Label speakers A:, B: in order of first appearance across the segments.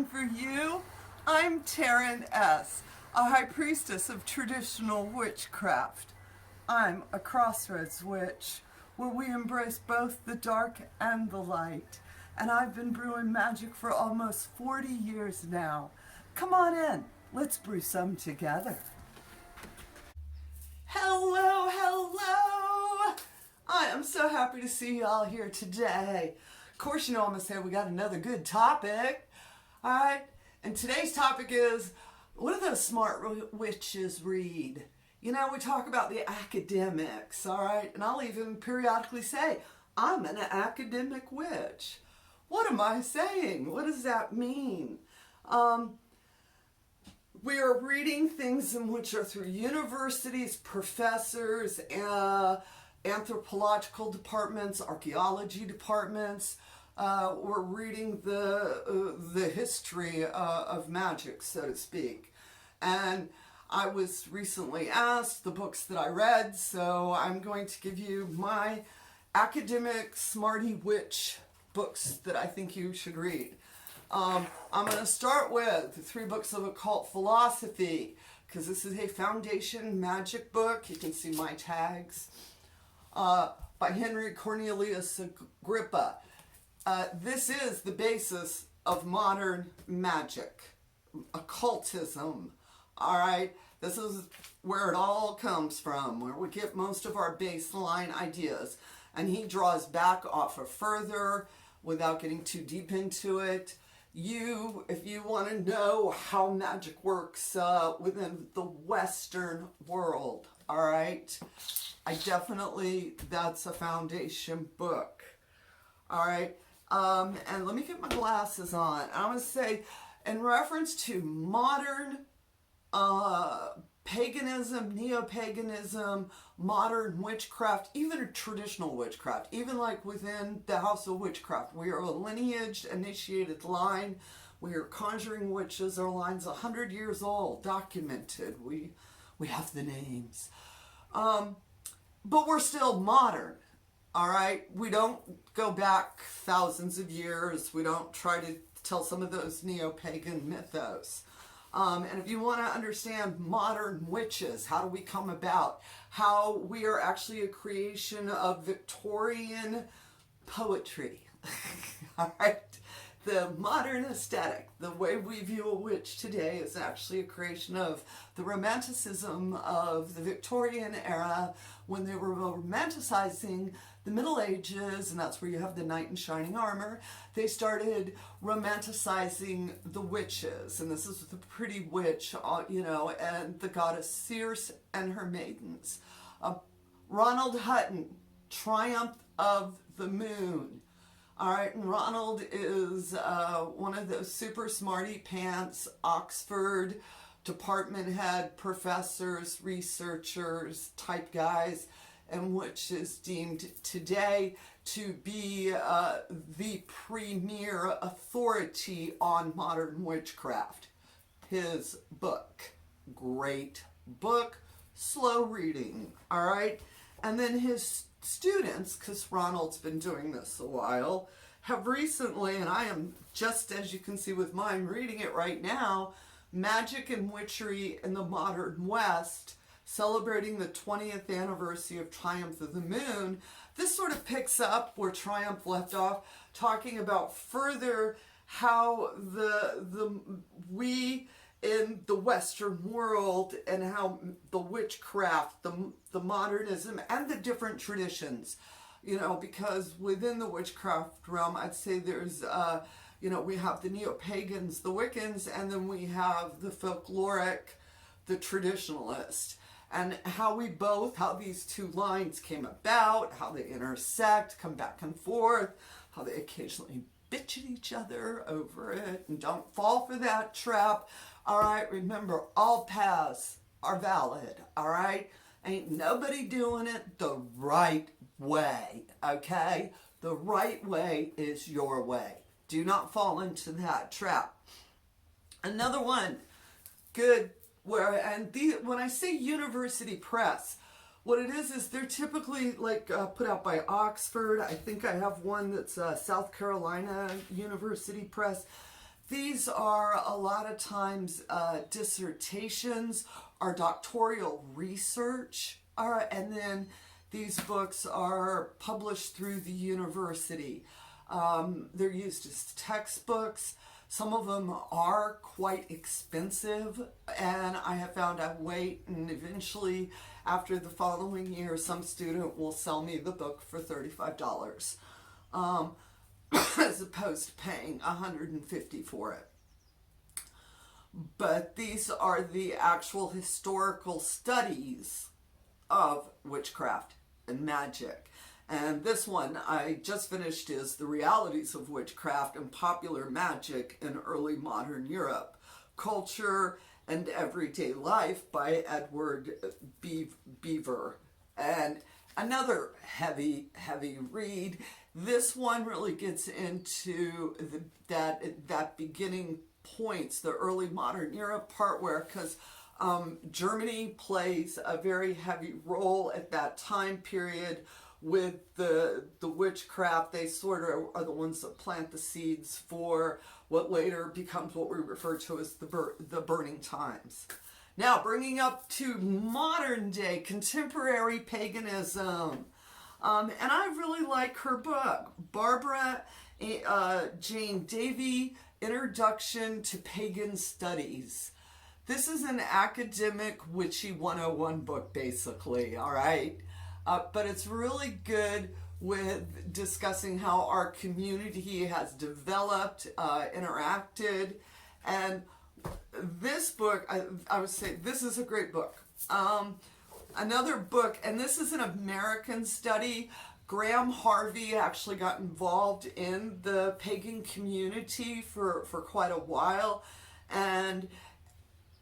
A: reading for you. I'm Taren S, a High Priestess of traditional witchcraft. I'm a Crossroads witch, where we embrace both the dark and the light. And I've been brewing magic for almost 40 years now. Come on in, let's brew some together. Hello, hello! I am so happy to see you all here today. Of course, you know I'm going to say we got another good topic. All right, and today's topic is, what do those smart witches read? You know, we talk about the academics, all right? And I'll even periodically say, I'm an academic witch. What am I saying? What does that mean? We are reading things in which are through universities, professors, anthropological departments, archaeology departments. We're reading the history of magic, so to speak. And I was recently asked the books that I read, so I'm going to give you my academic smarty witch books that I think you should read. I'm going to start with the 3 books of occult philosophy, because this is a foundation magic book. You can see my tags. By Henry Cornelius Agrippa. This is the basis of modern magic, occultism. All right, this is where it all comes from, where we get most of our baseline ideas. And he draws back off of further without getting too deep into it. If you want to know how magic works within the Western world, all right, that's a foundation book. All right, and let me get my glasses on. I'm going to say, in reference to modern paganism, neo-paganism, modern witchcraft, even traditional witchcraft, even like within the House of Witchcraft, we are a lineage initiated line. We are conjuring witches. Our line's 100 years old, documented. We have the names. But we're still modern, all right? We don't go back thousands of years. We don't try to tell some of those neo-pagan mythos. And if you want to understand modern witches, how do we come about? How we are actually a creation of Victorian poetry. All right? The modern aesthetic, the way we view a witch today, is actually a creation of the romanticism of the Victorian era, when they were romanticizing the Middle Ages, and that's where you have the knight in shining armor. They started romanticizing the witches, and this is the pretty witch, and the goddess Circe and her maidens. Ronald Hutton, Triumph of the Moon. All right, and Ronald is one of those super smarty pants, Oxford department head professors, researchers type guys, and which is deemed today to be the premier authority on modern witchcraft. His book, great book, slow reading, all right? And then his students, because Ronald's been doing this a while, have recently, and I am, just as you can see with mine, reading it right now, Magic and Witchery in the Modern West, celebrating the 20th anniversary of Triumph of the Moon. This sort of picks up where Triumph left off, talking about further how we in the Western world, and how the witchcraft, the modernism, and the different traditions, because within the witchcraft realm, I'd say there's, we have the neo-pagans, the Wiccans, and then we have the folkloric, the traditionalist, and how these two lines came about, how they intersect, come back and forth, how they occasionally bitch at each other over it, and don't fall for that trap. All right, remember, all paths are valid, all right? Ain't nobody doing it the right way, okay? The right way is your way. Do not fall into that trap. Another one, good, when I say university press, what it is they're typically put out by Oxford. I think I have one that's South Carolina University Press. These are a lot of times dissertations or doctoral research, and then these books are published through the university. They're used as textbooks. Some of them are quite expensive, and I have found I wait, and eventually after the following year some student will sell me the book for $35, as opposed to paying $150 for it. But these are the actual historical studies of witchcraft and magic. And this one I just finished is The Realities of Witchcraft and Popular Magic in Early Modern Europe, Culture and Everyday Life by Edward Beaver. And another heavy read. This one really gets into that beginning points, the early modern Europe part, where, because Germany plays a very heavy role at that time period with the witchcraft. They sort of are the ones that plant the seeds for what later becomes what we refer to as the burning times. Now, bringing up to modern day contemporary paganism. And I really like her book, Barbara Jane Davy, Introduction to Pagan Studies. This is an academic witchy 101 book, basically, all right? But it's really good with discussing how our community has developed, interacted, and this book, I would say this is a great book. Another book, and this is an American study. Graham Harvey actually got involved in the pagan community for quite a while, and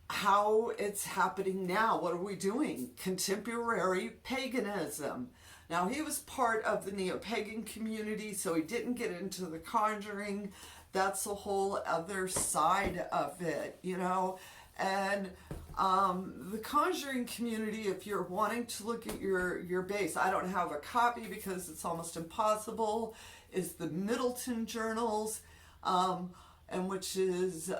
A: how it's happening now. What are we doing? Contemporary paganism. Now, he was part of the neo-pagan community, so he didn't get into the Conjuring. That's a whole other side of it, you know. And the Conjuring community, if you're wanting to look at your base, I don't have a copy because it's almost impossible, is the Middleton Journals, and which is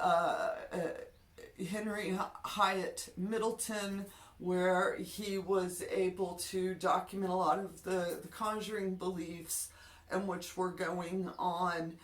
A: Henry Hyatt Middleton, where he was able to document a lot of the Conjuring beliefs and which were going on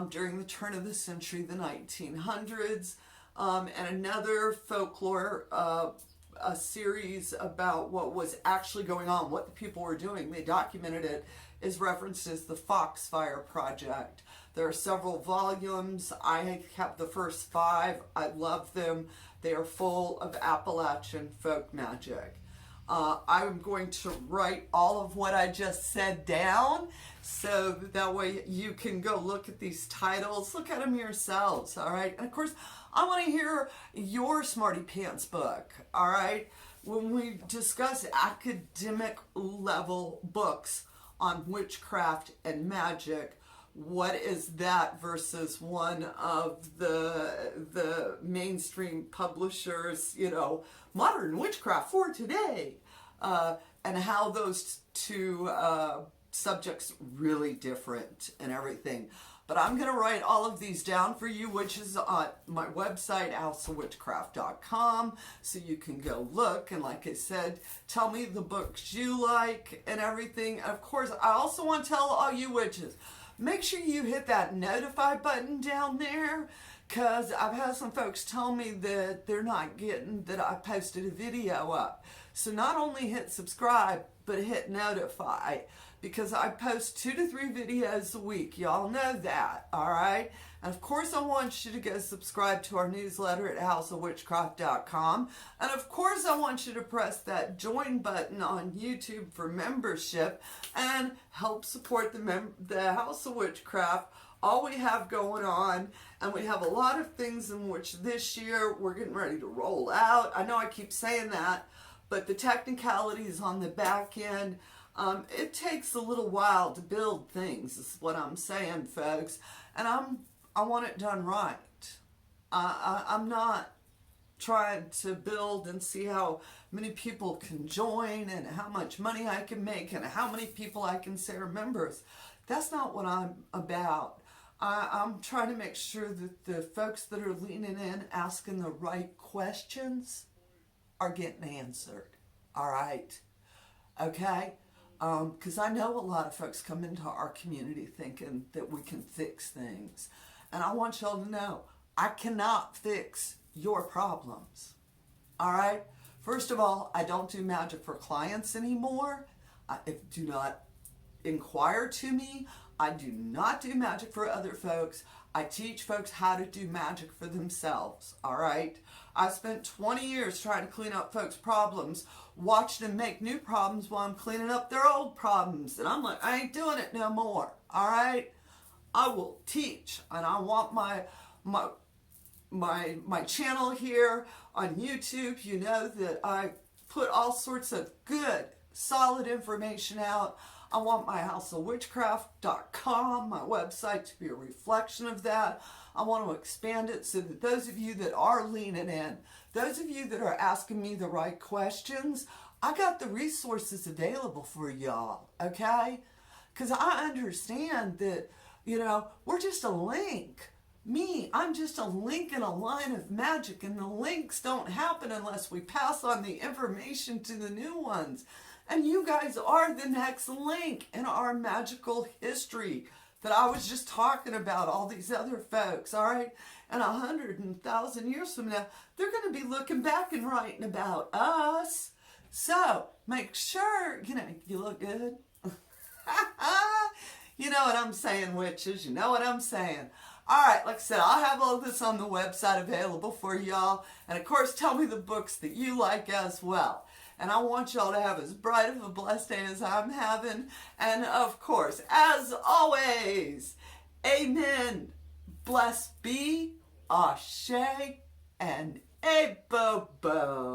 A: during the turn of the century, the 1900s. And another folklore, a series about what was actually going on, what the people were doing. They documented it, is referenced as the Foxfire Project. There are several volumes. I have the first 5. I love them. They are full of Appalachian folk magic. I'm going to write all of what I just said down, so that way you can go look at these titles, look at them yourselves, all right? And of course, I want to hear your Smarty Pants book, all right? When we discuss academic level books on witchcraft and magic, what is that versus one of the mainstream publishers, you know, Modern Witchcraft for Today, and how those two subjects really different and everything. But I'm going to write all of these down for you, which is on my website, houseofwitchcraft.com, so you can go look. And like I said, tell me the books you like and everything. And of course, I also want to tell all you witches, make sure you hit that notify button down there, because I've had some folks tell me that they're not getting that I posted a video up. So not only hit subscribe, but hit notify, because I post 2 to 3 videos a week. Y'all know that, all right? And of course, I want you to go subscribe to our newsletter at houseofwitchcraft.com. And of course, I want you to press that join button on YouTube for membership and help support the House of Witchcraft, all we have going on. And we have a lot of things in which this year we're getting ready to roll out. I know I keep saying that, but the technicalities on the back end, it takes a little while to build things, is what I'm saying, folks. And I want it done right. I'm not trying to build and see how many people can join and how much money I can make and how many people I can say are members. That's not what I'm about. I'm trying to make sure that the folks that are leaning in, asking the right questions, are getting answered. All right? Okay? Because I know a lot of folks come into our community thinking that we can fix things. And I want y'all to know, I cannot fix your problems. All right? First of all, I don't do magic for clients anymore. Do not inquire to me. I do not do magic for other folks. I teach folks how to do magic for themselves, all right? I spent 20 years trying to clean up folks' problems, watched them make new problems while I'm cleaning up their old problems. And I'm like, I ain't doing it no more, all right? I will teach, and I want my channel here on YouTube. You know that I put all sorts of good, solid information out. I want my houseofwitchcraft.com, my website, to be a reflection of that. I want to expand it so that those of you that are leaning in, those of you that are asking me the right questions, I got the resources available for y'all, okay? Because I understand that, you know, we're just a link. I'm just a link in a line of magic, and the links don't happen unless we pass on the information to the new ones. And you guys are the next link in our magical history that I was just talking about, all these other folks, all right? And 100,000 years from now, they're going to be looking back and writing about us. So make sure, you know, you look good. You know what I'm saying, witches. You know what I'm saying. All right, like I said, I'll have all this on the website available for y'all. And, of course, tell me the books that you like as well. And I want y'all to have as bright of a blessed day as I'm having. And, of course, as always, amen. Blessed be, ashe, and a-bo-bo.